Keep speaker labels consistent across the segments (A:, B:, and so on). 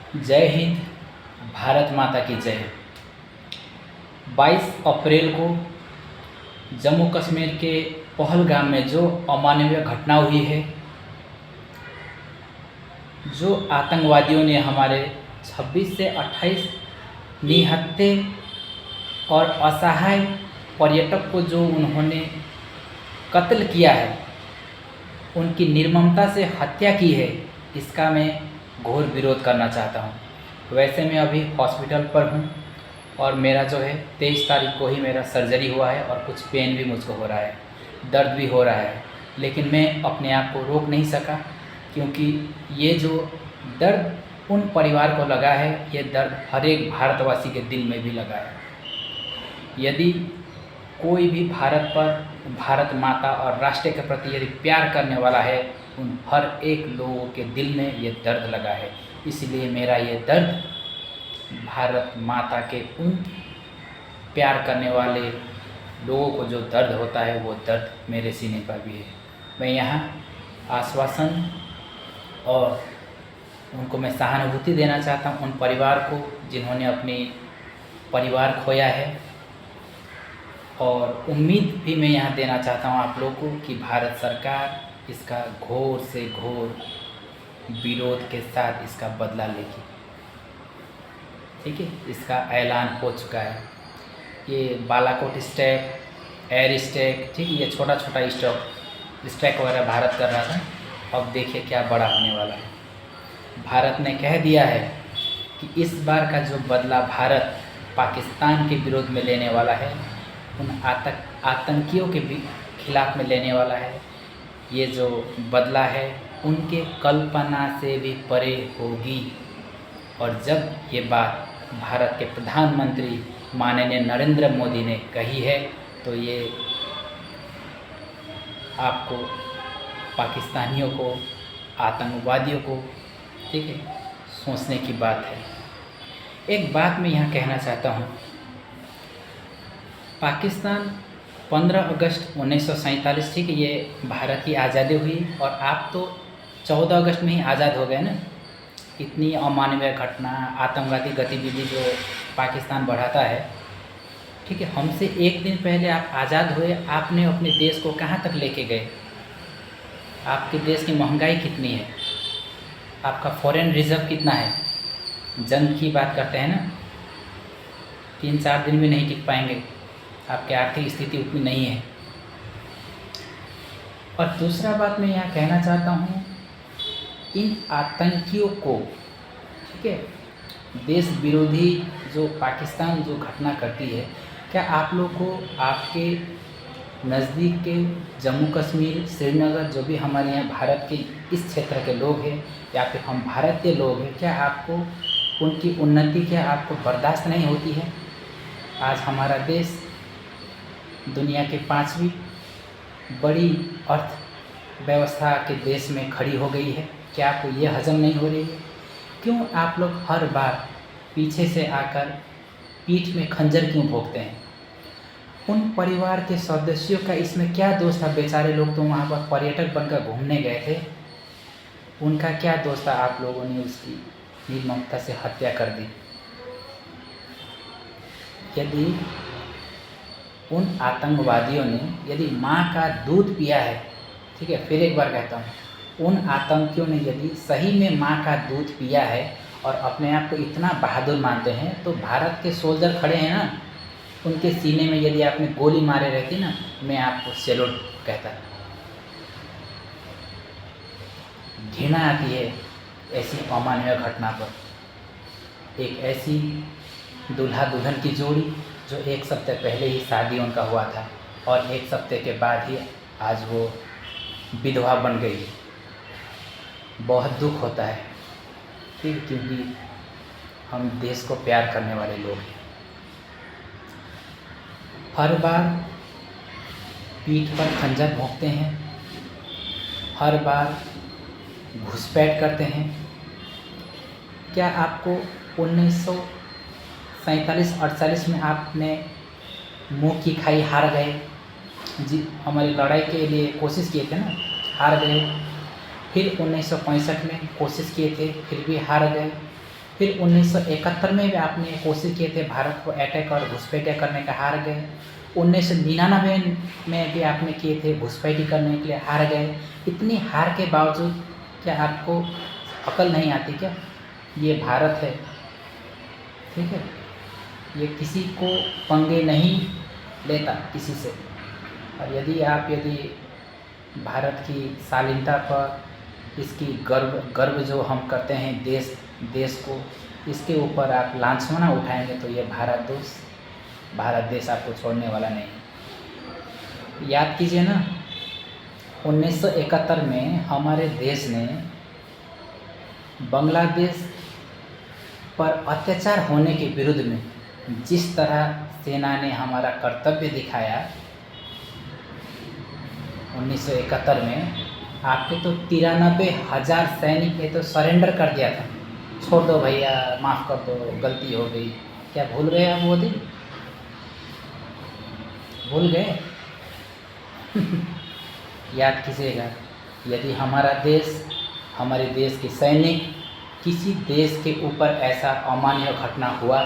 A: जय हिंद। भारत माता की जय। 22 अप्रैल को जम्मू कश्मीर के पहलगाम में जो अमानवीय घटना हुई है, जो आतंकवादियों ने हमारे 26 से 28 निहत्थे और असहाय पर्यटक को जो उन्होंने कत्ल किया है, उनकी निर्ममता से हत्या की है, इसका मैं घोर विरोध करना चाहता हूँ। वैसे मैं अभी हॉस्पिटल पर हूँ और मेरा जो है 23 तारीख को ही मेरा सर्जरी हुआ है और कुछ पेन भी मुझको हो रहा है, दर्द भी हो रहा है, लेकिन मैं अपने आप को रोक नहीं सका, क्योंकि ये जो दर्द उन परिवार को लगा है, ये दर्द हर एक भारतवासी के दिल में भी लगा है। यदि कोई भी भारत पर, भारत माता और राष्ट्र के प्रति यदि प्यार करने वाला है, उन हर एक लोगों के दिल में ये दर्द लगा है। इसलिए मेरा ये दर्द भारत माता के उन प्यार करने वाले लोगों को जो दर्द होता है, वो दर्द मेरे सीने पर भी है। मैं यहाँ आश्वासन और उनको मैं सहानुभूति देना चाहता हूँ उन परिवार को जिन्होंने अपनी परिवार खोया है, और उम्मीद भी मैं यहाँ देना चाहता हूँ आप लोगों को कि भारत सरकार इसका घोर से घोर विरोध के साथ इसका बदला लेगी। ठीक है, इसका ऐलान हो चुका है। ये बालाकोट स्ट्राइक, एयर स्ट्राइक, ठीक है, ये छोटा छोटा स्ट्राइक वगैरह भारत कर रहा था, अब देखिए क्या बड़ा होने वाला है। भारत ने कह दिया है कि इस बार का जो बदला भारत पाकिस्तान के विरोध में लेने वाला है, उन आतंकियों के भी खिलाफ में लेने वाला है। ये जो बदला है उनके कल्पना से भी परे होगी। और जब ये बात भारत के प्रधानमंत्री माननीय नरेंद्र मोदी ने कही है, तो ये आपको, पाकिस्तानियों को, आतंकवादियों को, ठीक है, सोचने की बात है। एक बात मैं यहाँ कहना चाहता हूँ, पाकिस्तान 15 अगस्त 1947, ठीक है, ये भारत की आज़ादी हुई, और आप तो 14 अगस्त में ही आज़ाद हो गए ना। इतनी अमानवीय घटना, आतंकवादी गतिविधि जो पाकिस्तान बढ़ाता है, ठीक है, हमसे एक दिन पहले आप आज़ाद हुए, आपने अपने देश को कहाँ तक लेके गए? आपके देश की महंगाई कितनी है? आपका फॉरेन रिजर्व कितना है? जंग की बात करते हैं ना, 3-4 दिन भी नहीं टिक पाएंगे, आपकी आर्थिक स्थिति उतनी नहीं है। और दूसरा बात मैं यहाँ कहना चाहता हूँ, इन आतंकियों को, ठीक है, देश विरोधी जो पाकिस्तान जो घटना करती है, क्या आप लोग को आपके नज़दीक के जम्मू कश्मीर, श्रीनगर, जो भी हमारे यहाँ भारत के इस क्षेत्र के लोग हैं, या फिर हम भारत के लोग हैं, क्या आपको उनकी उन्नति क्या आपको बर्दाश्त नहीं होती है? आज हमारा देश दुनिया के 5वीं बड़ी अर्थव्यवस्था के देश में खड़ी हो गई है। क्या आपको ये हजम नहीं हो रही है? क्यों आप लोग हर बार पीछे से आकर पीठ में खंजर क्यों भोंकते हैं? उन परिवार के सदस्यों का इसमें क्या दोष था? बेचारे लोग तो वहाँ पर पर्यटक बनकर घूमने गए थे, उनका क्या दोष था? आप लोगों ने उसकी निर्ममता से हत्या कर दी। यदि उन आतंकवादियों ने यदि माँ का दूध पिया है, ठीक है, फिर एक बार कहता हूँ, उन आतंकियों ने यदि सही में माँ का दूध पिया है और अपने आप को इतना बहादुर मानते हैं, तो भारत के सोल्जर खड़े हैं ना, उनके सीने में यदि आपने गोली मारे रहती ना, मैं आपको सैल्यूट कहता। घृणा आती है ऐसी अमानवीय घटना पर। एक ऐसी दूल्हा दुल्हन की जोड़ी जो 1 सप्ताह पहले ही शादी उनका हुआ था, और 1 सप्ताह के बाद ही आज वो विधवा बन गई। बहुत दुख होता है, ठीक, क्योंकि हम देश को प्यार करने वाले लोग हैं। हर बार पीठ पर खंजर भोंकते हैं, हर बार घुसपैठ करते हैं। क्या आपको 1947-48 में आपने मुंह की खाई हार गए? जी, हमारी लड़ाई के लिए कोशिश किए थे ना, हार गए। फिर 1965 में कोशिश किए थे, फिर भी हार गए। फिर 1971 में भी आपने कोशिश किए थे भारत को अटैक और घुसपैठिया करने का, हार गए। 1999 में भी आपने किए थे घुसपैठी करने के लिए, हार गए। इतनी हार के बावजूद क्या आपको अकल नहीं आती क्या? ये भारत है, ठीक है, ये किसी को पंगे नहीं लेता किसी से। और यदि भारत की शालीनता पर, इसकी गर्व जो हम करते हैं देश को, इसके ऊपर आप लांछना उठाएंगे तो ये भारत देश आपको छोड़ने वाला नहीं। याद कीजिए ना, 1971 में हमारे देश ने बांग्लादेश पर अत्याचार होने के विरुद्ध में जिस तरह सेना ने हमारा कर्तव्य दिखाया, 1971 में आपके तो 93,000 सैनिक ने तो सरेंडर कर दिया था। छोड़ दो भैया, माफ़ कर दो, गलती हो गई। क्या भूल गए आप वो दिन? भूल गए? याद कीजिएगा, यदि हमारे देश के सैनिक किसी देश के ऊपर ऐसा अमानवीय घटना हुआ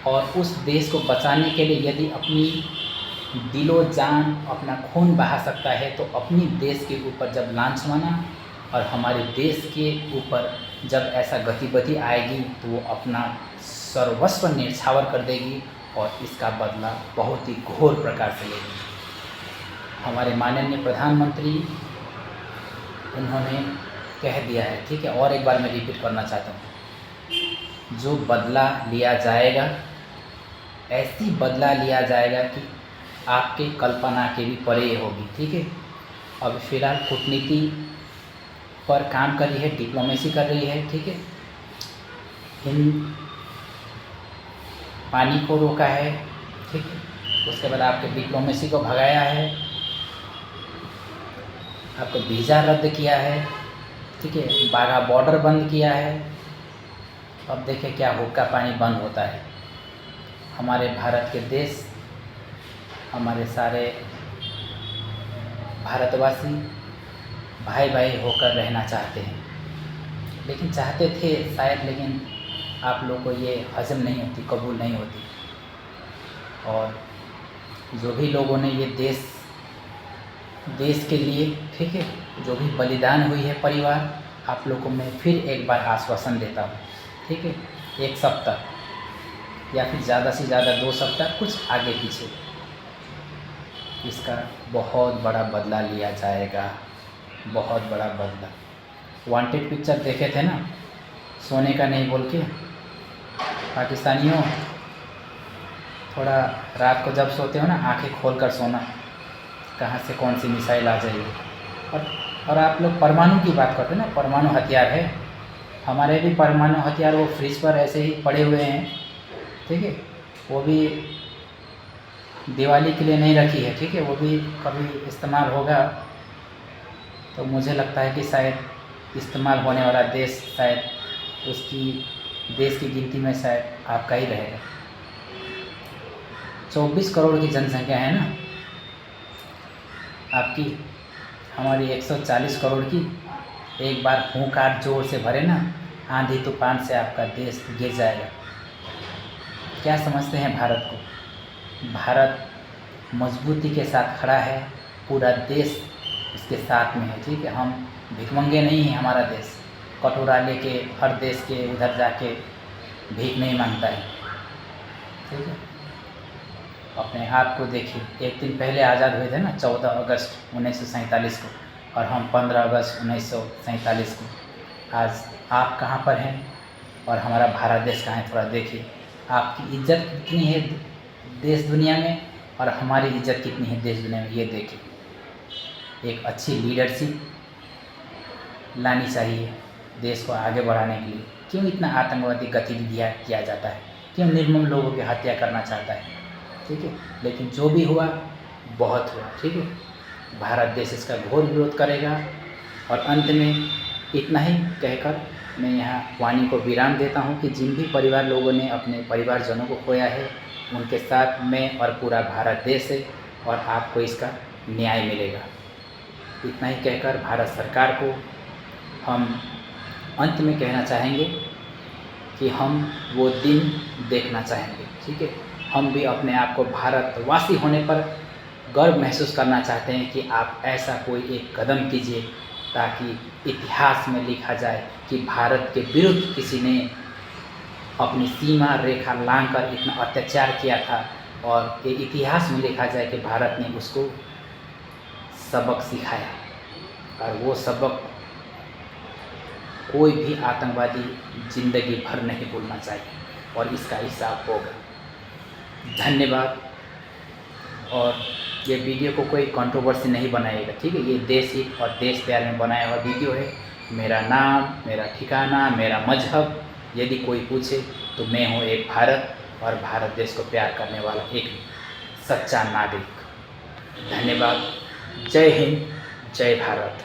A: और उस देश को बचाने के लिए यदि अपनी दिलो जान, अपना खून बहा सकता है, तो अपनी देश के ऊपर जब लांछना और हमारे देश के ऊपर जब ऐसा गतिविधि आएगी तो वो अपना सर्वस्व न्यौछावर कर देगी और इसका बदला बहुत ही घोर प्रकार से लेगी। हमारे माननीय प्रधानमंत्री, उन्होंने कह दिया है, ठीक है, और एक बार मैं रिपीट करना चाहता हूँ, जो बदला लिया जाएगा, ऐसी बदला लिया जाएगा कि आपके कल्पना के भी परे होगी, ठीक है। अब फिलहाल कूटनीति पर काम कर रही है, डिप्लोमेसी कर रही है, ठीक है। पानी को रोका है, ठीक है। उसके बाद आपके डिप्लोमेसी को भगाया है, आपको वीज़ा रद्द किया है, ठीक है, बाघा बॉर्डर बंद किया है। अब देखिए क्या हुक्का पानी बंद होता है। हमारे भारत के देश, हमारे सारे भारतवासी भाई भाई होकर रहना चाहते हैं, लेकिन चाहते थे शायद, लेकिन आप लोगों को ये हजम नहीं होती, कबूल नहीं होती। और जो भी लोगों ने ये देश के लिए, ठीक है, जो भी बलिदान हुई है परिवार, आप लोगों को मैं फिर एक बार आश्वासन देता हूँ, ठीक है, 1 सप्ताह या फिर ज़्यादा से ज़्यादा 2 सप्ताह, कुछ आगे पीछे, इसका बहुत बड़ा बदला लिया जाएगा, बहुत बड़ा बदला। वांटेड पिक्चर देखे थे ना, सोने का नहीं बोल के। पाकिस्तानियों, थोड़ा रात को जब सोते हो ना, आंखें खोल कर सोना, कहाँ से कौन सी मिसाइल आ जाएगी। और आप लोग परमाणु की बात करते हैं ना, परमाणु हथियार है, हमारे भी परमाणु हथियार वो फ्रिज पर ऐसे ही पड़े हुए हैं, ठीक है, वो भी दिवाली के लिए नहीं रखी है, ठीक है, वो भी कभी इस्तेमाल होगा। तो मुझे लगता है कि शायद इस्तेमाल होने वाला देश, शायद उसकी देश की गिनती में शायद आपका ही रहेगा। 24 करोड़ की जनसंख्या है ना आपकी, हमारी 140 करोड़ की। एक बार हुंकार जोर से भरे ना, आंधी तूफान से आपका देश गिर जाएगा। क्या समझते हैं भारत को? भारत मजबूती के साथ खड़ा है, पूरा देश उसके साथ में है, ठीक है। हम भिखमंगे नहीं हैं, हमारा देश कटोरा लेके हर देश के उधर जाके भीख नहीं मांगता है, ठीक है। अपने आप को देखिए, एक दिन पहले आज़ाद हुए थे ना, 14 अगस्त 1947 को, और हम 15 अगस्त 1947 को। आज आप कहाँ पर हैं और हमारा भारत देश कहाँ है? थोड़ा देखिए, आपकी इज्जत कितनी है देश दुनिया में और हमारी इज्जत कितनी है देश दुनिया में, ये देखिए। एक अच्छी लीडरशिप लानी चाहिए देश को आगे बढ़ाने के लिए। क्यों इतना आतंकवादी गतिविधियाँ किया जाता है? क्यों निर्मम लोगों की हत्या करना चाहता है? ठीक है, लेकिन जो भी हुआ बहुत हुआ, ठीक है। भारत देश इसका घोर विरोध करेगा। और अंत में इतना ही कहकर मैं यहाँ वाणी को विराम देता हूँ कि जिन भी परिवार लोगों ने अपने परिवारजनों को खोया है, उनके साथ मैं और पूरा भारत देश है और आपको इसका न्याय मिलेगा। इतना ही कहकर भारत सरकार को हम अंत में कहना चाहेंगे कि हम वो दिन देखना चाहेंगे। ठीक है, हम भी अपने आप को भारतवासी होने पर गर्व महसूस करना चाहते हैं कि आप ऐसा कोई एक कदम कीजिए ताकि इतिहास में लिखा जाए कि भारत के विरुद्ध किसी ने अपनी सीमा रेखा लांघकर इतना अत्याचार किया था, और ये इतिहास में लिखा जाए कि भारत ने उसको सबक सिखाया, और वो सबक कोई भी आतंकवादी ज़िंदगी भर नहीं भूलना चाहिए और इसका हिसाब होगा। धन्यवाद। और ये वीडियो को कोई कंट्रोवर्सी नहीं बनाइएगा, ठीक है। ये देश हित और देश प्यार में बनाया हुआ वीडियो है। मेरा नाम, मेरा ठिकाना, मेरा मजहब यदि कोई पूछे तो मैं हूँ एक भारत और भारत देश को प्यार करने वाला एक सच्चा नागरिक। धन्यवाद। जय हिंद, जय भारत।